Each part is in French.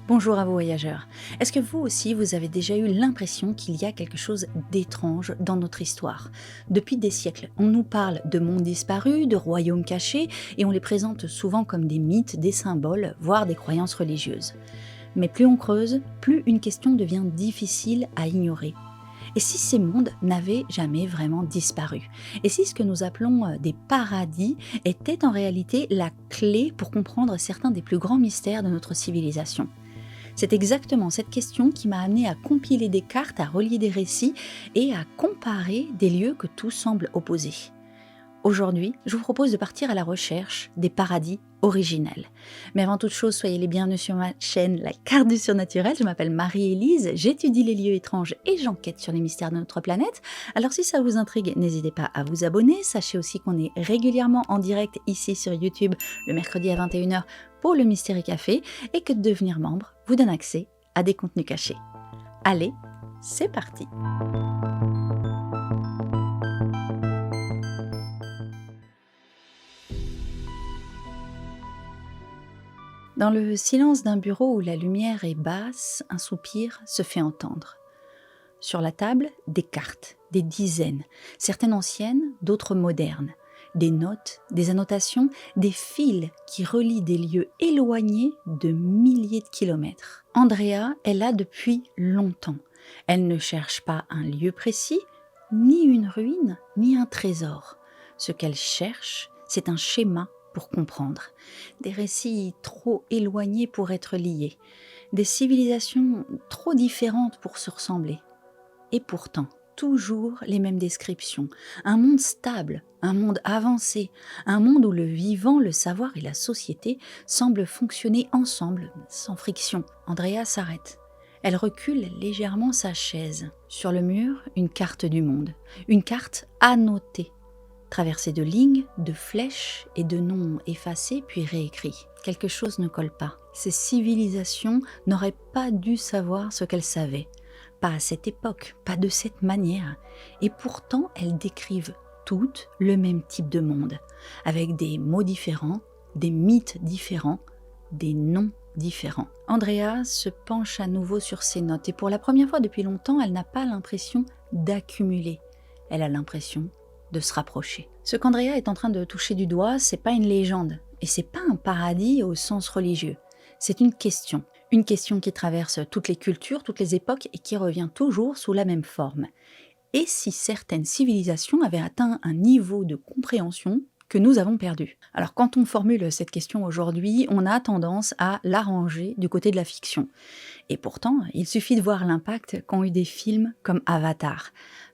Bonjour à vous voyageurs. Est-ce que vous aussi vous avez déjà eu l'impression qu'il y a quelque chose d'étrange dans notre histoire? Depuis des siècles, on nous parle de mondes disparus, de royaumes cachés, et on les présente souvent comme des mythes, des symboles, voire des croyances religieuses. Mais plus on creuse, plus une question devient difficile à ignorer. Et si ces mondes n'avaient jamais vraiment disparu? Et si ce que nous appelons des paradis était en réalité la clé pour comprendre certains des plus grands mystères de notre civilisation? C'est exactement cette question qui m'a amené à compiler des cartes, à relier des récits et à comparer des lieux que tout semble opposer. Aujourd'hui, je vous propose de partir à la recherche des paradis originels. Mais avant toute chose, soyez les bienvenus sur ma chaîne La Carte du Surnaturel. Je m'appelle Marie-Élise, j'étudie les lieux étranges et j'enquête sur les mystères de notre planète. Alors si ça vous intrigue, n'hésitez pas à vous abonner. Sachez aussi qu'on est régulièrement en direct ici sur YouTube le mercredi à 21h pour le Mystérieux Café et que devenir membre vous donne accès à des contenus cachés. Allez, c'est parti! Dans le silence d'un bureau où la lumière est basse, un soupir se fait entendre. Sur la table, des cartes, des dizaines, certaines anciennes, d'autres modernes. Des notes, des annotations, des fils qui relient des lieux éloignés de milliers de kilomètres. Andrea est là depuis longtemps. Elle ne cherche pas un lieu précis, ni une ruine, ni un trésor. Ce qu'elle cherche, c'est un schéma pour comprendre. Des récits trop éloignés pour être liés. Des civilisations trop différentes pour se ressembler. Et pourtant, toujours les mêmes descriptions. Un monde stable, un monde avancé, un monde où le vivant, le savoir et la société semblent fonctionner ensemble, sans friction. Andrea s'arrête. Elle recule légèrement sa chaise. Sur le mur, une carte du monde. Une carte annotée, traversée de lignes, de flèches et de noms effacés puis réécrits. Quelque chose ne colle pas. Ces civilisations n'auraient pas dû savoir ce qu'elles savaient. Pas à cette époque, pas de cette manière. Et pourtant, elles décrivent toutes le même type de monde, avec des mots différents, des mythes différents, des noms différents. Andrea se penche à nouveau sur ses notes et pour la première fois depuis longtemps, elle n'a pas l'impression d'accumuler. Elle a l'impression de se rapprocher. Ce qu'Andrea est en train de toucher du doigt, c'est pas une légende et c'est pas un paradis au sens religieux. C'est une question. Une question qui traverse toutes les cultures, toutes les époques et qui revient toujours sous la même forme. Et si certaines civilisations avaient atteint un niveau de compréhension que nous avons perdu? Alors quand on formule cette question aujourd'hui, on a tendance à la ranger du côté de la fiction. Et pourtant, il suffit de voir l'impact qu'ont eu des films comme Avatar.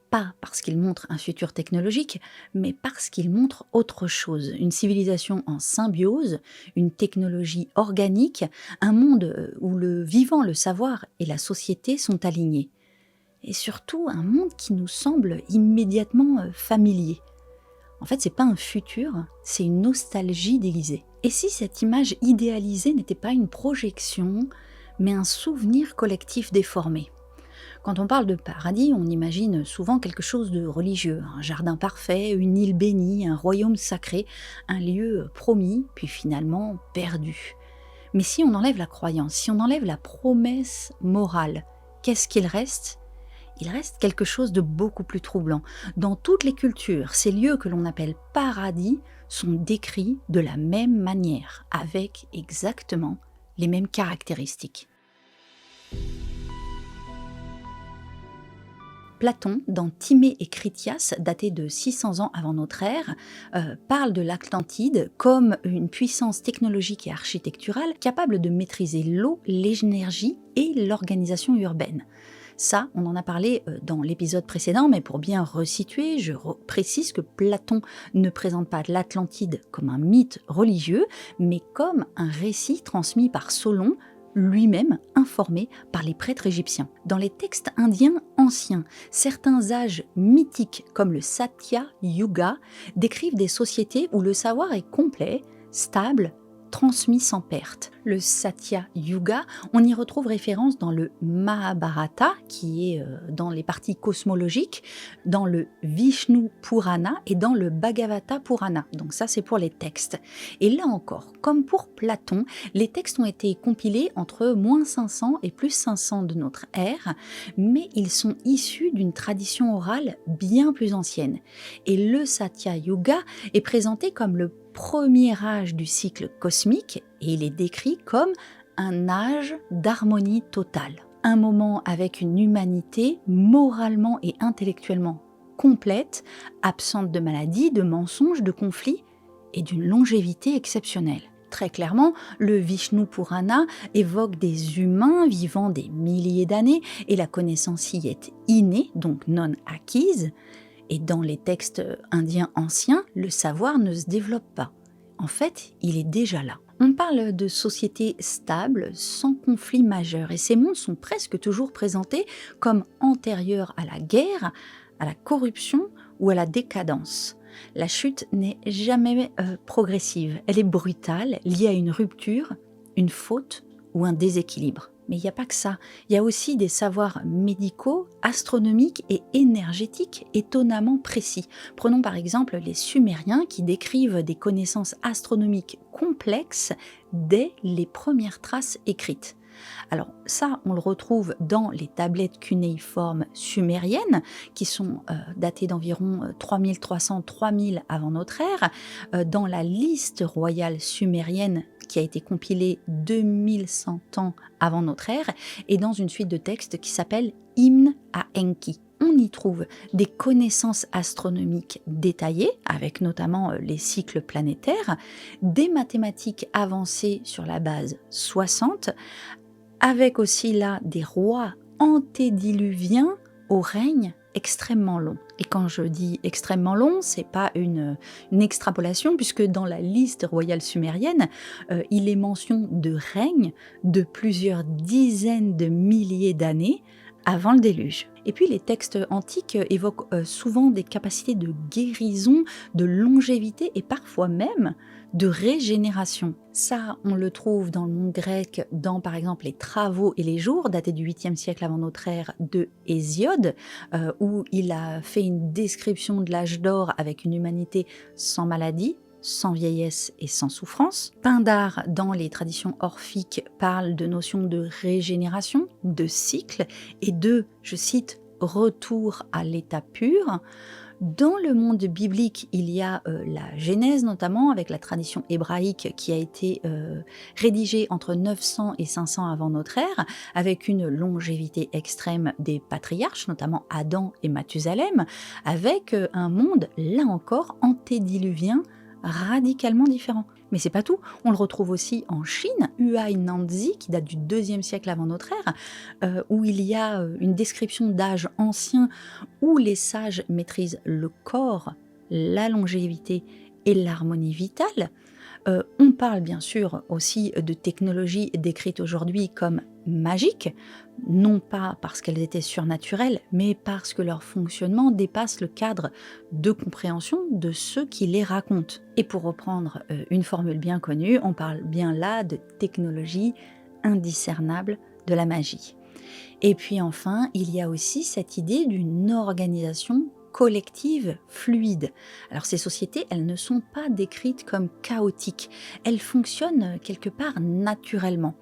Pas parce qu'il montre un futur technologique, mais parce qu'il montre autre chose, une civilisation en symbiose, une technologie organique, un monde où le vivant, le savoir et la société sont alignés. Et surtout, un monde qui nous semble immédiatement familier. En fait, c'est pas un futur, c'est une nostalgie déguisée. Et si cette image idéalisée n'était pas une projection, mais un souvenir collectif déformé? Quand on parle de paradis, on imagine souvent quelque chose de religieux, un jardin parfait, une île bénie, un royaume sacré, un lieu promis, puis finalement perdu. Mais si on enlève la croyance, si on enlève la promesse morale, qu'est-ce qu'il reste? Il reste quelque chose de beaucoup plus troublant. Dans toutes les cultures, ces lieux que l'on appelle paradis sont décrits de la même manière, avec exactement les mêmes caractéristiques. Platon, dans Timée et Critias, daté de 600 ans avant notre ère, parle de l'Atlantide comme une puissance technologique et architecturale capable de maîtriser l'eau, l'énergie et l'organisation urbaine. Ça, on en a parlé dans l'épisode précédent, mais pour bien resituer, je précise que Platon ne présente pas l'Atlantide comme un mythe religieux, mais comme un récit transmis par Solon, lui-même informé par les prêtres égyptiens. Dans les textes indiens anciens, certains âges mythiques comme le Satya Yuga décrivent des sociétés où le savoir est complet, stable transmis sans perte. Le Satya Yuga, on y retrouve référence dans le Mahabharata, qui est dans les parties cosmologiques, dans le Vishnu Purana et dans le Bhagavata Purana. Donc ça, c'est pour les textes. Et là encore, comme pour Platon, les textes ont été compilés entre moins 500 et plus 500 de notre ère, mais ils sont issus d'une tradition orale bien plus ancienne. Et le Satya Yuga est présenté comme le premier âge du cycle cosmique et il est décrit comme un âge d'harmonie totale. Un moment avec une humanité moralement et intellectuellement complète, absente de maladies, de mensonges, de conflits et d'une longévité exceptionnelle. Très clairement, le Vishnu Purana évoque des humains vivant des milliers d'années et la connaissance y est innée, donc non acquise. Et dans les textes indiens anciens, le savoir ne se développe pas. En fait, il est déjà là. On parle de sociétés stables, sans conflit majeur, et ces mondes sont presque toujours présentés comme antérieurs à la guerre, à la corruption ou à la décadence. La chute n'est jamais progressive, elle est brutale, liée à une rupture, une faute ou un déséquilibre. Mais il n'y a pas que ça, il y a aussi des savoirs médicaux, astronomiques et énergétiques étonnamment précis. Prenons par exemple les Sumériens qui décrivent des connaissances astronomiques complexes dès les premières traces écrites. Alors ça, on le retrouve dans les tablettes cunéiformes sumériennes qui sont datées d'environ 3300-3000 avant notre ère, dans la liste royale sumérienne qui a été compilée 2100 ans avant notre ère et dans une suite de textes qui s'appelle Hymne à Enki. On y trouve des connaissances astronomiques détaillées, avec notamment les cycles planétaires, des mathématiques avancées sur la base 60, avec aussi là des rois antédiluviens au règne extrêmement long. Et quand je dis extrêmement long, c'est pas une extrapolation, puisque dans la liste royale sumérienne, il est mention de règne de plusieurs dizaines de milliers d'années avant le déluge. Et puis les textes antiques évoquent souvent des capacités de guérison, de longévité et parfois même de régénération. Ça, on le trouve dans le monde grec, dans par exemple les Travaux et les Jours, datés du 8e siècle avant notre ère, de Hésiode, où il a fait une description de l'âge d'or avec une humanité sans maladie, sans vieillesse et sans souffrance. Pindare, dans les traditions orphiques, parle de notions de régénération, de cycle et de, je cite, retour à l'état pur. Dans le monde biblique, il y a la Genèse notamment, avec la tradition hébraïque qui a été rédigée entre 900 et 500 avant notre ère, avec une longévité extrême des patriarches, notamment Adam et Mathusalem, avec un monde, là encore, antédiluvien, radicalement différent. Mais c'est pas tout, on le retrouve aussi en Chine, Huai Nanzi, qui date du 2e siècle avant notre ère, où il y a une description d'âge ancien où les sages maîtrisent le corps, la longévité et l'harmonie vitale. On parle bien sûr aussi de technologies décrites aujourd'hui comme magiques, non pas parce qu'elles étaient surnaturelles, mais parce que leur fonctionnement dépasse le cadre de compréhension de ceux qui les racontent. Et pour reprendre une formule bien connue, on parle bien là de technologie indiscernable de la magie. Et puis enfin, il y a aussi cette idée d'une organisation collective fluide. Alors ces sociétés, elles ne sont pas décrites comme chaotiques, elles fonctionnent quelque part naturellement.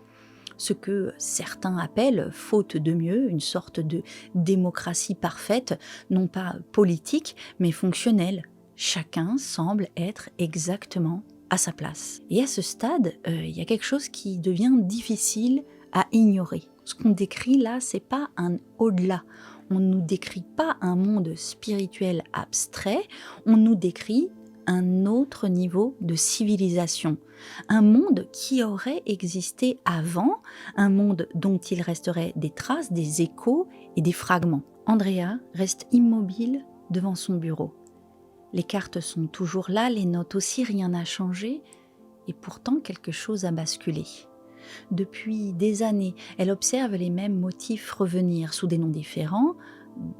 Ce que certains appellent, faute de mieux, une sorte de démocratie parfaite, non pas politique, mais fonctionnelle. Chacun semble être exactement à sa place. Et à ce stade, il y a quelque chose qui devient difficile à ignorer. Ce qu'on décrit là, c'est pas un au-delà. On ne nous décrit pas un monde spirituel abstrait, on nous décrit un autre niveau de civilisation. Un monde qui aurait existé avant, un monde dont il resterait des traces, des échos et des fragments. Andrea reste immobile devant son bureau. Les cartes sont toujours là, les notes aussi, rien n'a changé, et pourtant quelque chose a basculé. Depuis des années, elle observe les mêmes motifs revenir sous des noms différents,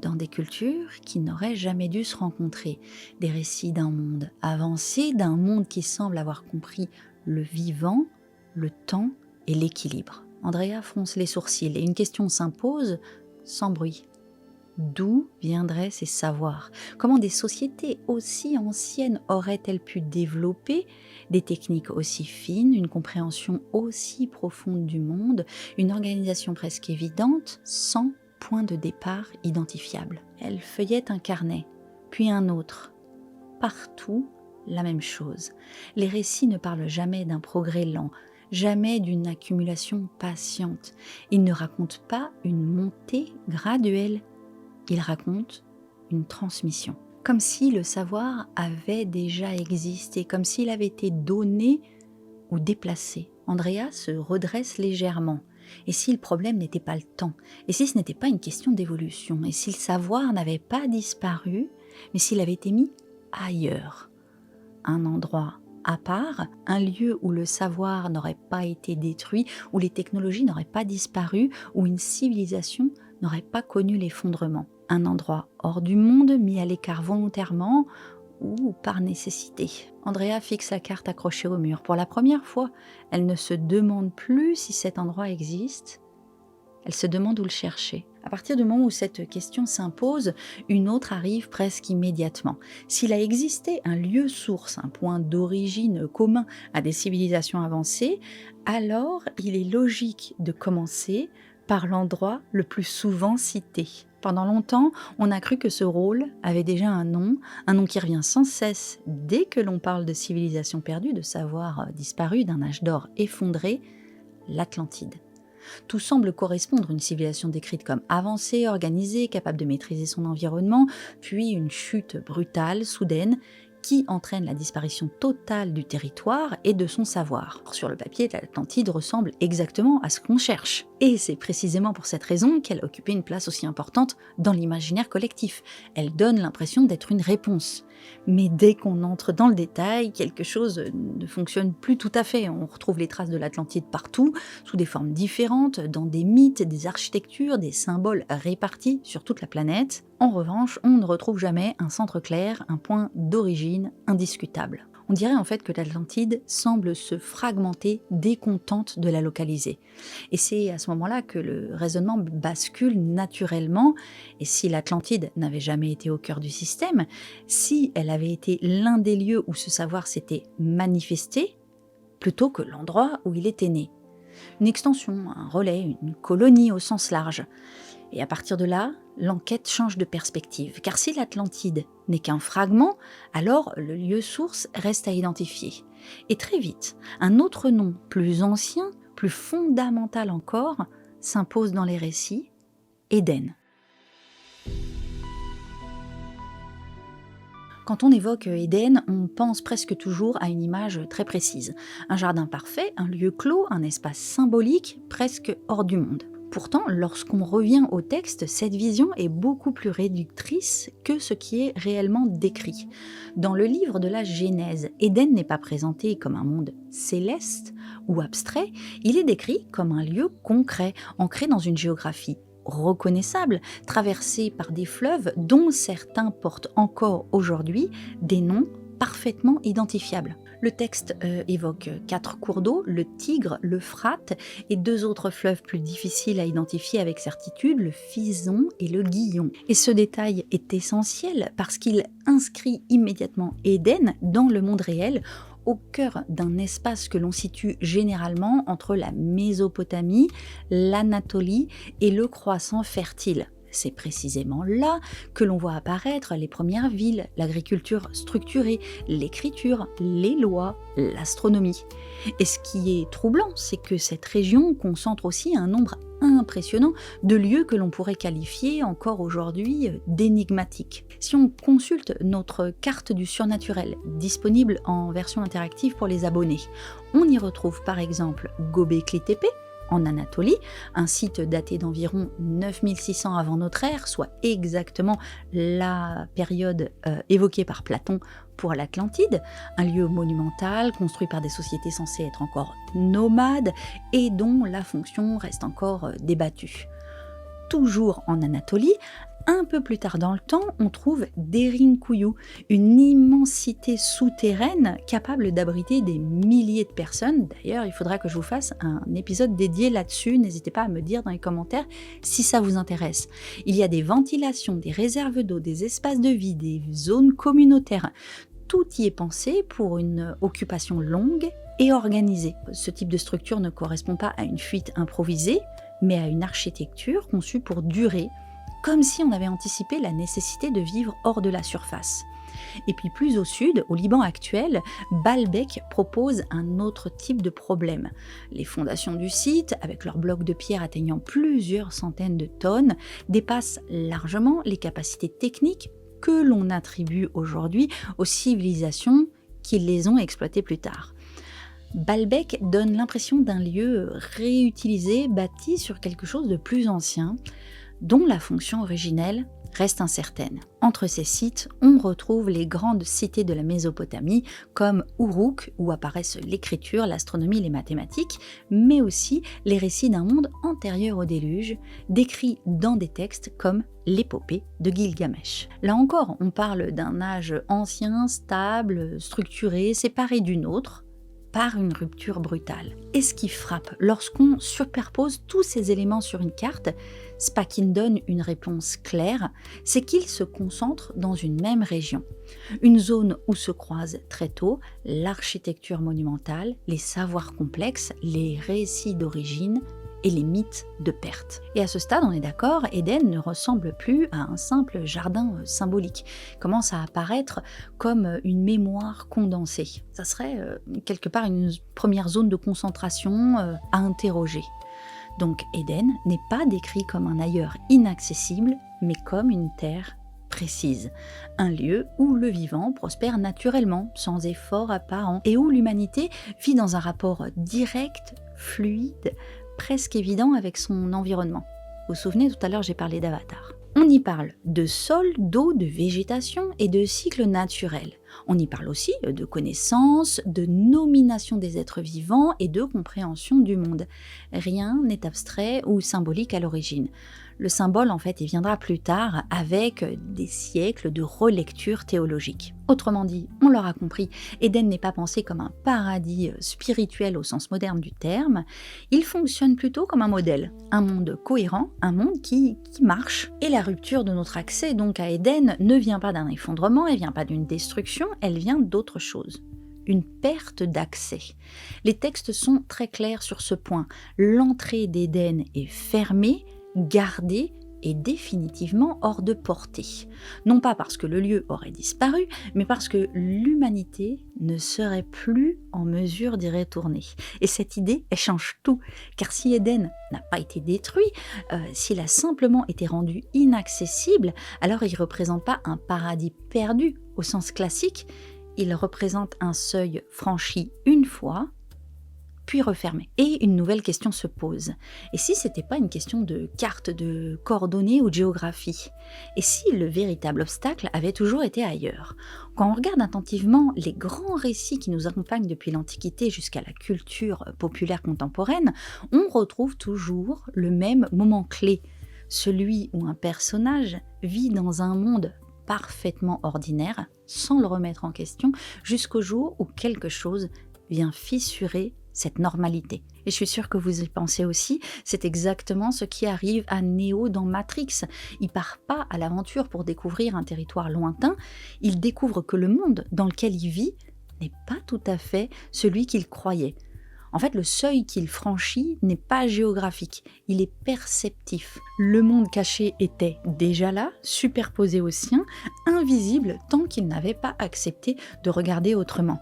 dans des cultures qui n'auraient jamais dû se rencontrer. Des récits d'un monde avancé, d'un monde qui semble avoir compris le vivant, le temps et l'équilibre. Andrea fronce les sourcils et une question s'impose sans bruit. D'où viendraient ces savoirs? Comment des sociétés aussi anciennes auraient-elles pu développer des techniques aussi fines, une compréhension aussi profonde du monde, une organisation presque évidente, sans point de départ identifiable? Elle feuillette un carnet, puis un autre. Partout, la même chose. Les récits ne parlent jamais d'un progrès lent, jamais d'une accumulation patiente. Ils ne racontent pas une montée graduelle. Ils racontent une transmission. Comme si le savoir avait déjà existé, comme s'il avait été donné ou déplacé. Andrea se redresse légèrement. Et si le problème n'était pas le temps? Et si ce n'était pas une question d'évolution? Et si le savoir n'avait pas disparu, mais s'il avait été mis ailleurs? Un endroit à part, un lieu où le savoir n'aurait pas été détruit, où les technologies n'auraient pas disparu, où une civilisation n'aurait pas connu l'effondrement. Un endroit hors du monde, mis à l'écart volontairement ou par nécessité. Andrea fixe la carte accrochée au mur. Pour la première fois, elle ne se demande plus si cet endroit existe. Elle se demande où le chercher. À partir du moment où cette question s'impose, une autre arrive presque immédiatement. S'il a existé un lieu source, un point d'origine commun à des civilisations avancées, alors il est logique de commencer par l'endroit le plus souvent cité. Pendant longtemps, on a cru que ce rôle avait déjà un nom qui revient sans cesse dès que l'on parle de civilisation perdue, de savoir disparu, d'un âge d'or effondré, l'Atlantide. Tout semble correspondre à une civilisation décrite comme avancée, organisée, capable de maîtriser son environnement, puis une chute brutale, soudaine, qui entraîne la disparition totale du territoire et de son savoir. Sur le papier, l'Atlantide ressemble exactement à ce qu'on cherche. Et c'est précisément pour cette raison qu'elle occupait une place aussi importante dans l'imaginaire collectif. Elle donne l'impression d'être une réponse. Mais dès qu'on entre dans le détail, quelque chose ne fonctionne plus tout à fait. On retrouve les traces de l'Atlantide partout, sous des formes différentes, dans des mythes, des architectures, des symboles répartis sur toute la planète. En revanche, on ne retrouve jamais un centre clair, un point d'origine indiscutable. On dirait en fait que l'Atlantide semble se fragmenter dès qu'on tente de la localiser. Et c'est à ce moment-là que le raisonnement bascule naturellement. Et si l'Atlantide n'avait jamais été au cœur du système, si elle avait été l'un des lieux où ce savoir s'était manifesté, plutôt que l'endroit où il était né. Une extension, un relais, une colonie au sens large. Et à partir de là, l'enquête change de perspective. Car si l'Atlantide n'est qu'un fragment, alors le lieu source reste à identifier. Et très vite, un autre nom plus ancien, plus fondamental encore, s'impose dans les récits, Éden. Quand on évoque Éden, on pense presque toujours à une image très précise. Un jardin parfait, un lieu clos, un espace symbolique, presque hors du monde. Pourtant, lorsqu'on revient au texte, cette vision est beaucoup plus réductrice que ce qui est réellement décrit. Dans le livre de la Genèse, Éden n'est pas présenté comme un monde céleste ou abstrait, il est décrit comme un lieu concret, ancré dans une géographie reconnaissable, traversé par des fleuves dont certains portent encore aujourd'hui des noms parfaitement identifiables. Le texte évoque 4 cours d'eau, le Tigre, l'Euphrate et 2 autres fleuves plus difficiles à identifier avec certitude, le Fison et le Guillon. Et ce détail est essentiel parce qu'il inscrit immédiatement Éden dans le monde réel, au cœur d'un espace que l'on situe généralement entre la Mésopotamie, l'Anatolie et le croissant fertile. C'est précisément là que l'on voit apparaître les premières villes, l'agriculture structurée, l'écriture, les lois, l'astronomie. Et ce qui est troublant, c'est que cette région concentre aussi un nombre impressionnant de lieux que l'on pourrait qualifier encore aujourd'hui d'énigmatiques. Si on consulte notre carte du surnaturel, disponible en version interactive pour les abonnés, on y retrouve par exemple Göbekli Tepe, en Anatolie, un site daté d'environ 9600 avant notre ère, soit exactement la période évoquée par Platon pour l'Atlantide, un lieu monumental construit par des sociétés censées être encore nomades et dont la fonction reste encore débattue. Toujours en Anatolie, Un peu plus tard dans le temps, on trouve Derinkuyu, une immensité souterraine capable d'abriter des milliers de personnes. D'ailleurs, il faudra que je vous fasse un épisode dédié là-dessus. N'hésitez pas à me dire dans les commentaires si ça vous intéresse. Il y a des ventilations, des réserves d'eau, des espaces de vie, des zones communautaires. Tout y est pensé pour une occupation longue et organisée. Ce type de structure ne correspond pas à une fuite improvisée, mais à une architecture conçue pour durer, comme si on avait anticipé la nécessité de vivre hors de la surface. Et puis plus au sud, au Liban actuel, Baalbek propose un autre type de problème. Les fondations du site, avec leurs blocs de pierre atteignant plusieurs centaines de tonnes, dépassent largement les capacités techniques que l'on attribue aujourd'hui aux civilisations qui les ont exploitées plus tard. Baalbek donne l'impression d'un lieu réutilisé, bâti sur quelque chose de plus ancien, dont la fonction originelle reste incertaine. Entre ces sites, on retrouve les grandes cités de la Mésopotamie, comme Uruk, où apparaissent l'écriture, l'astronomie, les mathématiques, mais aussi les récits d'un monde antérieur au déluge, décrits dans des textes comme l'épopée de Gilgamesh. Là encore, on parle d'un âge ancien, stable, structuré, séparé du nôtre, par une rupture brutale. Et ce qui frappe, lorsqu'on superpose tous ces éléments sur une carte, c'est pas qu'ils donnent une réponse claire, c'est qu'ils se concentrent dans une même région. Une zone où se croisent très tôt l'architecture monumentale, les savoirs complexes, les récits d'origine et les mythes de perte. Et à ce stade, on est d'accord, Éden ne ressemble plus à un simple jardin symbolique. Il commence à apparaître comme une mémoire condensée. Ça serait quelque part une première zone de concentration à interroger. Donc Éden n'est pas décrit comme un ailleurs inaccessible, mais comme une terre précise. Un lieu où le vivant prospère naturellement, sans effort apparent, et où l'humanité vit dans un rapport direct, fluide, presque évident avec son environnement. Vous vous souvenez, tout à l'heure j'ai parlé d'Avatar. On y parle de sol, d'eau, de végétation et de cycles naturels. On y parle aussi de connaissance, de nomination des êtres vivants et de compréhension du monde. Rien n'est abstrait ou symbolique à l'origine. Le symbole, en fait, il viendra plus tard avec des siècles de relecture théologique. Autrement dit, on l'aura compris, Éden n'est pas pensé comme un paradis spirituel au sens moderne du terme, il fonctionne plutôt comme un modèle, un monde cohérent, un monde qui marche. Et la rupture de notre accès donc à Éden ne vient pas d'un effondrement, elle vient pas d'une destruction, elle vient d'autre chose. Une perte d'accès. Les textes sont très clairs sur ce point. L'entrée d'Éden est fermée, gardée et définitivement hors de portée. Non pas parce que le lieu aurait disparu, mais parce que l'humanité ne serait plus en mesure d'y retourner. Et cette idée, elle change tout. Car si Éden n'a pas été détruit, s'il a simplement été rendu inaccessible, alors il ne représente pas un paradis perdu au sens classique, il représente un seuil franchi une fois, puis refermé. Et une nouvelle question se pose. Et si c'était pas une question de carte, de coordonnées ou de géographie? Et si le véritable obstacle avait toujours été ailleurs? Quand on regarde attentivement les grands récits qui nous accompagnent depuis l'Antiquité jusqu'à la culture populaire contemporaine, on retrouve toujours le même moment clé, celui où un personnage vit dans un monde parfaitement ordinaire, sans le remettre en question, jusqu'au jour où quelque chose vient fissurer cette normalité. Et je suis sûre que vous y pensez aussi, c'est exactement ce qui arrive à Neo dans Matrix. Il part pas à l'aventure pour découvrir un territoire lointain, il découvre que le monde dans lequel il vit n'est pas tout à fait celui qu'il croyait. En fait, le seuil qu'il franchit n'est pas géographique, il est perceptif. Le monde caché était déjà là, superposé au sien, invisible tant qu'il n'avait pas accepté de regarder autrement.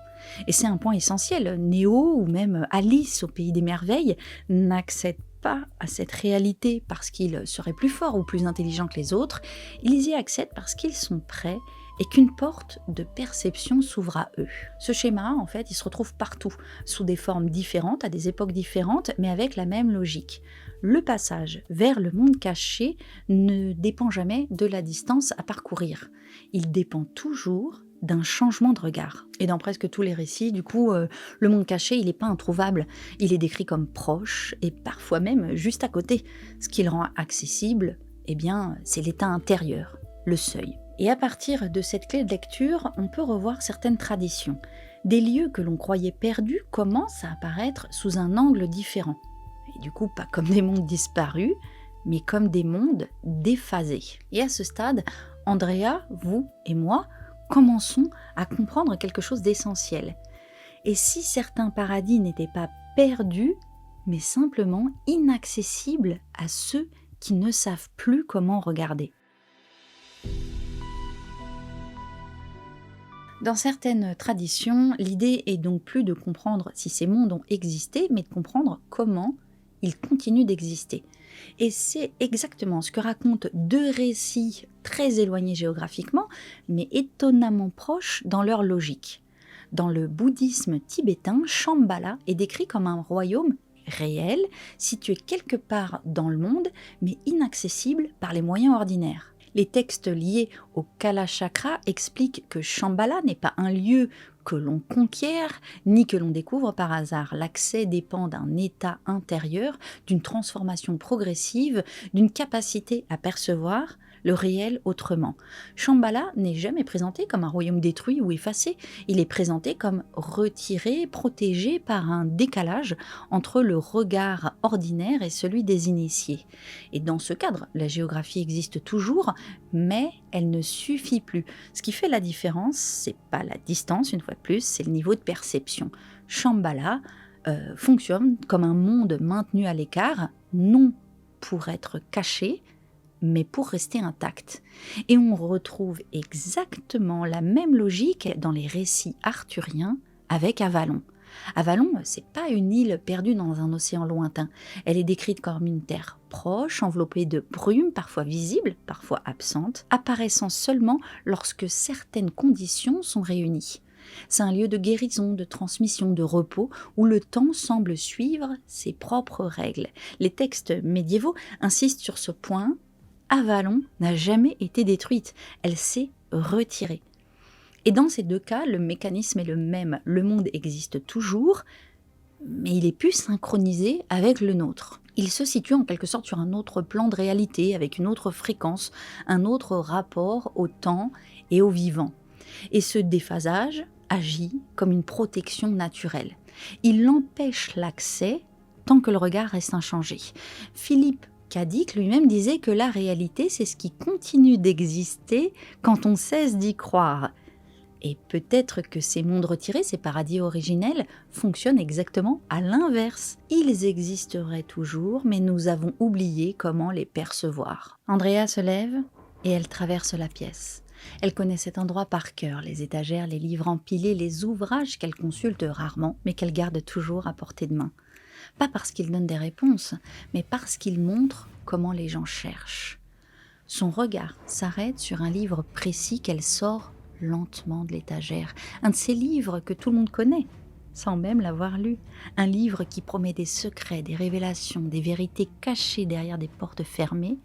Et c'est un point essentiel, Néo ou même Alice au Pays des Merveilles n'accèdent pas à cette réalité parce qu'ils seraient plus forts ou plus intelligents que les autres, ils y accèdent parce qu'ils sont prêts et qu'une porte de perception s'ouvre à eux. Ce schéma, en fait, il se retrouve partout, sous des formes différentes, à des époques différentes, mais avec la même logique. Le passage vers le monde caché ne dépend jamais de la distance à parcourir. Il dépend toujours d'un changement de regard. Et dans presque tous les récits, du coup, le monde caché, il n'est pas introuvable. Il est décrit comme proche et parfois même juste à côté, ce qui le rend accessible eh bien, c'est l'état intérieur, le seuil. Et à partir de cette clé de lecture, on peut revoir certaines traditions. Des lieux que l'on croyait perdus commencent à apparaître sous un angle différent. Et du coup, pas comme des mondes disparus, mais comme des mondes déphasés. Et à ce stade, Andrea, vous et moi, commençons à comprendre quelque chose d'essentiel. Et si certains paradis n'étaient pas perdus, mais simplement inaccessibles à ceux qui ne savent plus comment regarder. Dans certaines traditions, l'idée est donc plus de comprendre si ces mondes ont existé, mais de comprendre comment ils continuent d'exister. Et c'est exactement ce que racontent deux récits très éloignés géographiquement, mais étonnamment proches dans leur logique. Dans le bouddhisme tibétain, Shambhala est décrit comme un royaume réel, situé quelque part dans le monde, mais inaccessible par les moyens ordinaires. Les textes liés au Kalachakra expliquent que Shambhala n'est pas un lieu que l'on conquiert, ni que l'on découvre par hasard. L'accès dépend d'un état intérieur, d'une transformation progressive, d'une capacité à percevoir le réel autrement. Shambhala n'est jamais présenté comme un royaume détruit ou effacé, il est présenté comme retiré, protégé par un décalage entre le regard ordinaire et celui des initiés. Et dans ce cadre, la géographie existe toujours, mais elle ne suffit plus. Ce qui fait la différence, c'est pas la distance, une fois de plus, c'est le niveau de perception. Shambhala fonctionne comme un monde maintenu à l'écart, non pour être caché, mais pour rester intact. Et on retrouve exactement la même logique dans les récits arthuriens avec Avalon. Avalon, c'est pas une île perdue dans un océan lointain. Elle est décrite comme une terre proche, enveloppée de brumes, parfois visibles, parfois absentes, apparaissant seulement lorsque certaines conditions sont réunies. C'est un lieu de guérison, de transmission, de repos, où le temps semble suivre ses propres règles. Les textes médiévaux insistent sur ce point. Avalon n'a jamais été détruite, elle s'est retirée. Et dans ces deux cas, le mécanisme est le même. Le monde existe toujours, mais il est plus synchronisé avec le nôtre. Il se situe en quelque sorte sur un autre plan de réalité, avec une autre fréquence, un autre rapport au temps et au vivant. Et ce déphasage agit comme une protection naturelle. Il empêche l'accès tant que le regard reste inchangé. Philippe Cadic lui-même disait que la réalité, c'est ce qui continue d'exister quand on cesse d'y croire. Et peut-être que ces mondes retirés, ces paradis originels, fonctionnent exactement à l'inverse. Ils existeraient toujours, mais nous avons oublié comment les percevoir. Andrea se lève et elle traverse la pièce. Elle connaît cet endroit par cœur, les étagères, les livres empilés, les ouvrages qu'elle consulte rarement, mais qu'elle garde toujours à portée de main. Pas parce qu'ils donnent des réponses, mais parce qu'ils montrent comment les gens cherchent. Son regard s'arrête sur un livre précis qu'elle sort lentement de l'étagère. Un de ces livres que tout le monde connaît, sans même l'avoir lu. Un livre qui promet des secrets, des révélations, des vérités cachées derrière des portes fermées.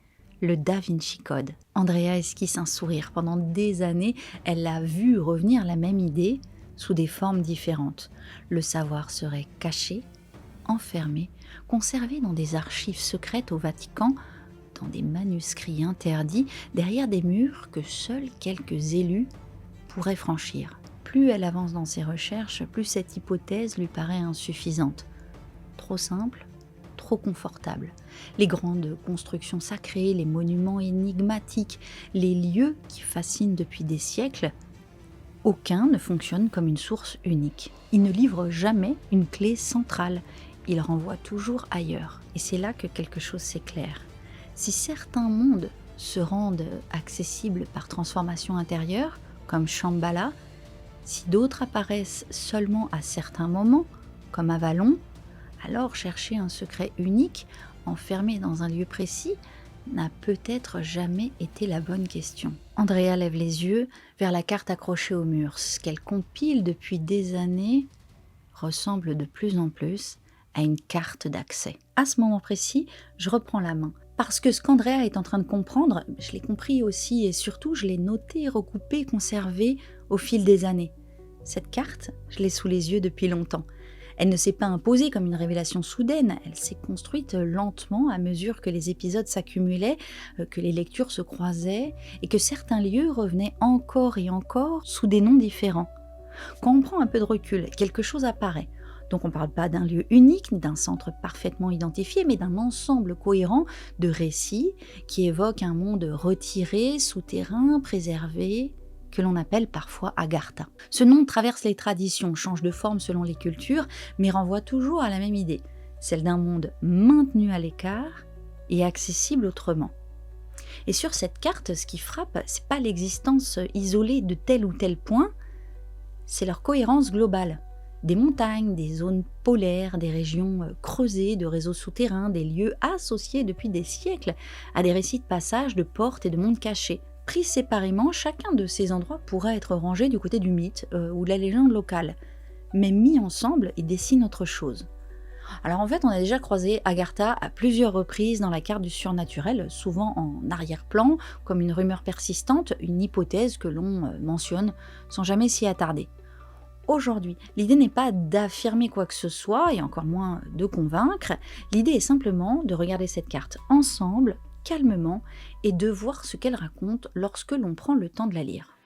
Le Da Vinci Code. Andrea esquisse un sourire. Pendant des années, elle a vu revenir la même idée sous des formes différentes. Le savoir serait caché, enfermé, conservé dans des archives secrètes au Vatican, dans des manuscrits interdits, derrière des murs que seuls quelques élus pourraient franchir. Plus elle avance dans ses recherches, plus cette hypothèse lui paraît insuffisante. Trop simple, trop confortable. Les grandes constructions sacrées, les monuments énigmatiques, les lieux qui fascinent depuis des siècles, aucun ne fonctionne comme une source unique. Ils ne livrent jamais une clé centrale. Ils renvoient toujours ailleurs. Et c'est là que quelque chose s'éclaire. Si certains mondes se rendent accessibles par transformation intérieure, comme Shambhala, si d'autres apparaissent seulement à certains moments, comme Avalon, alors chercher un secret unique, enfermé dans un lieu précis, n'a peut-être jamais été la bonne question. Andrea lève les yeux vers la carte accrochée au mur. Ce qu'elle compile depuis des années ressemble de plus en plus à une carte d'accès. À ce moment précis, je reprends la main. Parce que ce qu'Andrea est en train de comprendre, je l'ai compris aussi et surtout je l'ai noté, recoupé, conservé au fil des années. Cette carte, je l'ai sous les yeux depuis longtemps. Elle ne s'est pas imposée comme une révélation soudaine, elle s'est construite lentement à mesure que les épisodes s'accumulaient, que les lectures se croisaient et que certains lieux revenaient encore et encore sous des noms différents. Quand on prend un peu de recul, quelque chose apparaît. Donc on ne parle pas d'un lieu unique, ni d'un centre parfaitement identifié, mais d'un ensemble cohérent de récits qui évoquent un monde retiré, souterrain, préservé, que l'on appelle parfois Agartha. Ce nom traverse les traditions, change de forme selon les cultures, mais renvoie toujours à la même idée, celle d'un monde maintenu à l'écart et accessible autrement. Et sur cette carte, ce qui frappe, c'est pas l'existence isolée de tel ou tel point, c'est leur cohérence globale. Des montagnes, des zones polaires, des régions creusées, de réseaux souterrains, des lieux associés depuis des siècles à des récits de passage, de portes et de mondes cachés. Pris séparément, chacun de ces endroits pourrait être rangé du côté du mythe ou de la légende locale, mais mis ensemble, ils dessinent autre chose. Alors en fait, on a déjà croisé Agartha à plusieurs reprises dans la carte du surnaturel, souvent en arrière-plan, comme une rumeur persistante, une hypothèse que l'on mentionne sans jamais s'y attarder. Aujourd'hui, l'idée n'est pas d'affirmer quoi que ce soit, et encore moins de convaincre, l'idée est simplement de regarder cette carte ensemble, calmement, et de voir ce qu'elle raconte lorsque l'on prend le temps de la lire.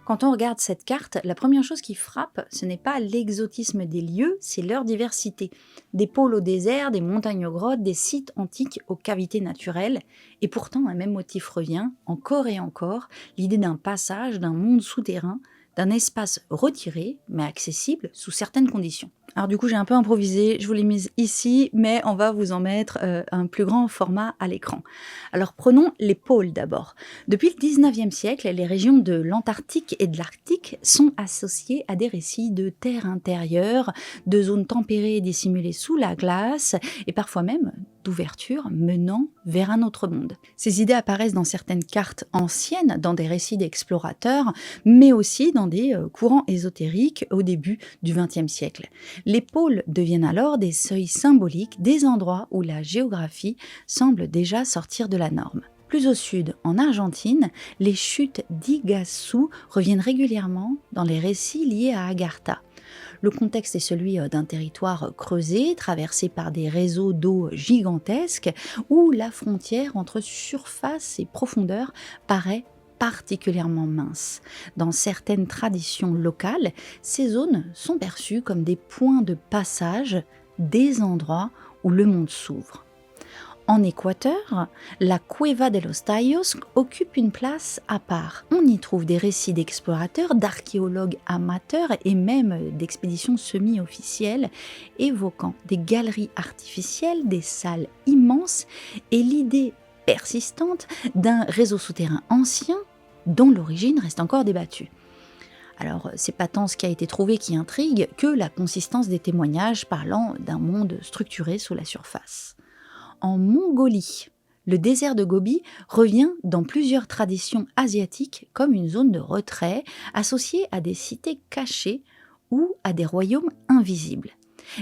Quand on regarde cette carte, la première chose qui frappe, ce n'est pas l'exotisme des lieux, c'est leur diversité. Des pôles au désert, des montagnes aux grottes, des sites antiques aux cavités naturelles. Et pourtant, un même motif revient, encore et encore, l'idée d'un passage, d'un monde souterrain, d'un espace retiré, mais accessible sous certaines conditions. Alors du coup, j'ai un peu improvisé, je vous l'ai mise ici, mais on va vous en mettre un plus grand format à l'écran. Alors prenons les pôles d'abord. Depuis le 19e siècle, les régions de l'Antarctique et de l'Arctique sont associées à des récits de terre intérieure, de zones tempérées dissimulées sous la glace, et parfois même d'ouverture menant vers un autre monde. Ces idées apparaissent dans certaines cartes anciennes, dans des récits d'explorateurs, mais aussi dans des courants ésotériques au début du XXe siècle. Les pôles deviennent alors des seuils symboliques, des endroits où la géographie semble déjà sortir de la norme. Plus au sud, en Argentine, les chutes d'Iguaçu reviennent régulièrement dans les récits liés à Agartha. Le contexte est celui d'un territoire creusé, traversé par des réseaux d'eau gigantesques, où la frontière entre surface et profondeur paraît particulièrement mince. Dans certaines traditions locales, ces zones sont perçues comme des points de passage, des endroits où le monde s'ouvre. En Équateur, la Cueva de los Tallos occupe une place à part. On y trouve des récits d'explorateurs, d'archéologues amateurs et même d'expéditions semi-officielles évoquant des galeries artificielles, des salles immenses et l'idée persistante d'un réseau souterrain ancien dont l'origine reste encore débattue. Alors, c'est pas tant ce qui a été trouvé qui intrigue que la consistance des témoignages parlant d'un monde structuré sous la surface. En Mongolie, le désert de Gobi revient dans plusieurs traditions asiatiques comme une zone de retrait associée à des cités cachées ou à des royaumes invisibles.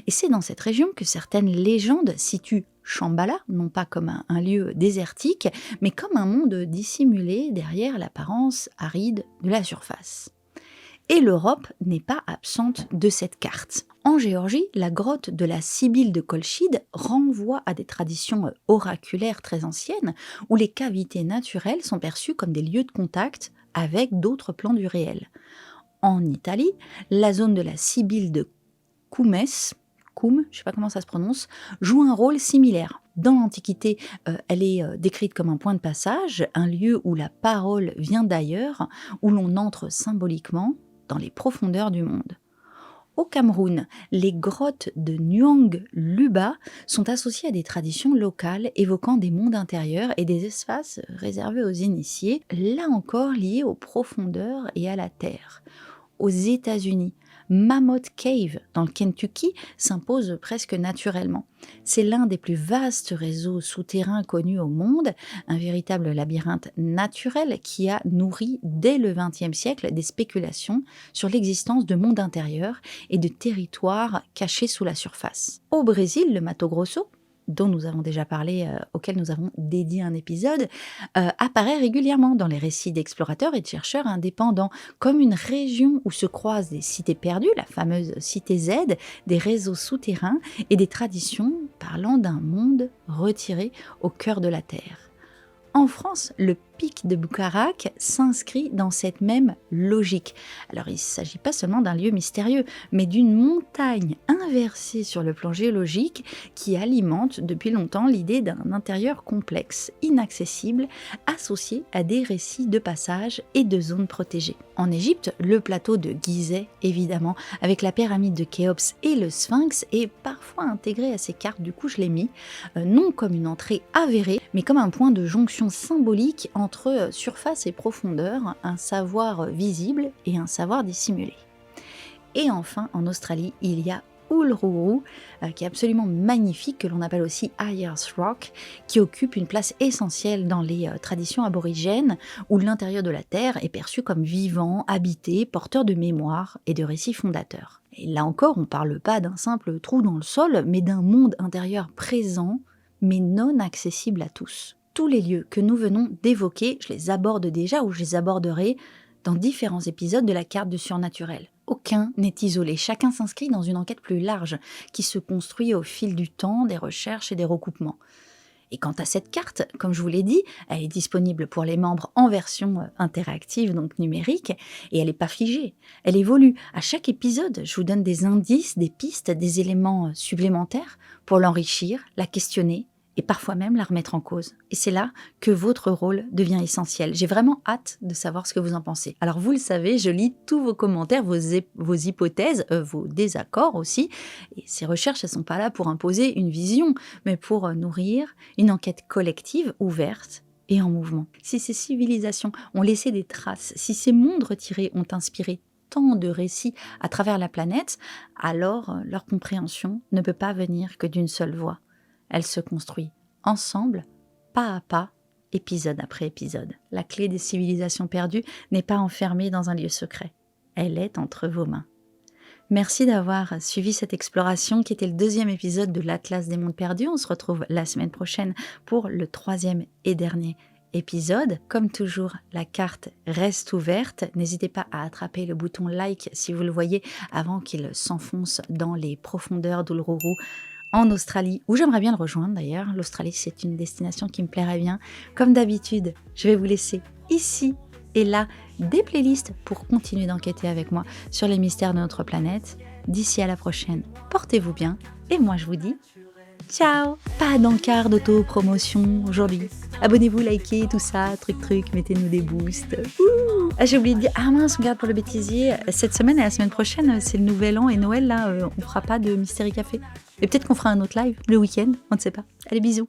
Et c'est dans cette région que certaines légendes situent Shambhala, non pas comme un lieu désertique, mais comme un monde dissimulé derrière l'apparence aride de la surface. Et l'Europe n'est pas absente de cette carte. En Géorgie, la grotte de la Sibylle de Colchide renvoie à des traditions oraculaires très anciennes, où les cavités naturelles sont perçues comme des lieux de contact avec d'autres plans du réel. En Italie, la zone de la Sibylle de Coum, je ne sais pas comment ça se prononce, joue un rôle similaire. Dans l'Antiquité, elle est décrite comme un point de passage, un lieu où la parole vient d'ailleurs, où l'on entre symboliquement dans les profondeurs du monde. Au Cameroun, les grottes de Nuang Luba sont associées à des traditions locales évoquant des mondes intérieurs et des espaces réservés aux initiés, là encore liés aux profondeurs et à la terre. Aux États-Unis, Mammoth Cave, dans le Kentucky, s'impose presque naturellement. C'est l'un des plus vastes réseaux souterrains connus au monde, un véritable labyrinthe naturel qui a nourri dès le XXe siècle des spéculations sur l'existence de mondes intérieurs et de territoires cachés sous la surface. Au Brésil, le Mato Grosso, dont nous avons déjà parlé, auquel nous avons dédié un épisode, apparaît régulièrement dans les récits d'explorateurs et de chercheurs indépendants, comme une région où se croisent des cités perdues, la fameuse cité Z, des réseaux souterrains et des traditions parlant d'un monde retiré au cœur de la Terre. En France, le pic de Boucarac s'inscrit dans cette même logique. Alors il ne s'agit pas seulement d'un lieu mystérieux, mais d'une montagne inversée sur le plan géologique qui alimente depuis longtemps l'idée d'un intérieur complexe, inaccessible, associé à des récits de passage et de zones protégées. En Égypte, le plateau de Gizeh, évidemment, avec la pyramide de Khéops et le Sphinx, est parfois intégré à ces cartes, du coup je l'ai mis, non comme une entrée avérée, mais comme un point de jonction symbolique entre surface et profondeur, un savoir visible et un savoir dissimulé. Et enfin, en Australie, il y a Uluru, qui est absolument magnifique, que l'on appelle aussi Ayers Rock, qui occupe une place essentielle dans les traditions aborigènes, où l'intérieur de la Terre est perçu comme vivant, habité, porteur de mémoire et de récits fondateurs. Et là encore, on ne parle pas d'un simple trou dans le sol, mais d'un monde intérieur présent, mais non accessible à tous. Tous les lieux que nous venons d'évoquer, je les aborde déjà ou je les aborderai dans différents épisodes de la carte du surnaturel. Aucun n'est isolé, chacun s'inscrit dans une enquête plus large qui se construit au fil du temps, des recherches et des recoupements. Et quant à cette carte, comme je vous l'ai dit, elle est disponible pour les membres en version interactive, donc numérique, et elle n'est pas figée. Elle évolue. À chaque épisode, je vous donne des indices, des pistes, des éléments supplémentaires pour l'enrichir, la questionner, et parfois même la remettre en cause. Et c'est là que votre rôle devient essentiel. J'ai vraiment hâte de savoir ce que vous en pensez. Alors vous le savez, je lis tous vos commentaires, vos hypothèses, vos désaccords aussi. Et ces recherches, elles ne sont pas là pour imposer une vision, mais pour nourrir une enquête collective, ouverte et en mouvement. Si ces civilisations ont laissé des traces, si ces mondes retirés ont inspiré tant de récits à travers la planète, alors leur compréhension ne peut pas venir que d'une seule voix. Elle se construit ensemble, pas à pas, épisode après épisode. La clé des civilisations perdues n'est pas enfermée dans un lieu secret. Elle est entre vos mains. Merci d'avoir suivi cette exploration qui était le 2e épisode de l'Atlas des mondes perdus. On se retrouve la semaine prochaine pour le 3e et dernier épisode. Comme toujours, la carte reste ouverte. N'hésitez pas à attraper le bouton like si vous le voyez avant qu'il s'enfonce dans les profondeurs d'Uluru en Australie, où j'aimerais bien le rejoindre d'ailleurs. L'Australie, c'est une destination qui me plairait bien. Comme d'habitude, je vais vous laisser ici et là des playlists pour continuer d'enquêter avec moi sur les mystères de notre planète. D'ici à la prochaine, portez-vous bien et moi je vous dis ciao. Pas d'encart d'auto-promotion aujourd'hui. Abonnez-vous, likez, tout ça, truc, mettez-nous des boosts. Ah, j'ai oublié de dire, ah mince, on garde pour le bêtisier. Cette semaine et la semaine prochaine, c'est le Nouvel An et Noël, là, on fera pas de Mystérie Café. Et peut-être qu'on fera un autre live le week-end, on ne sait pas. Allez, bisous.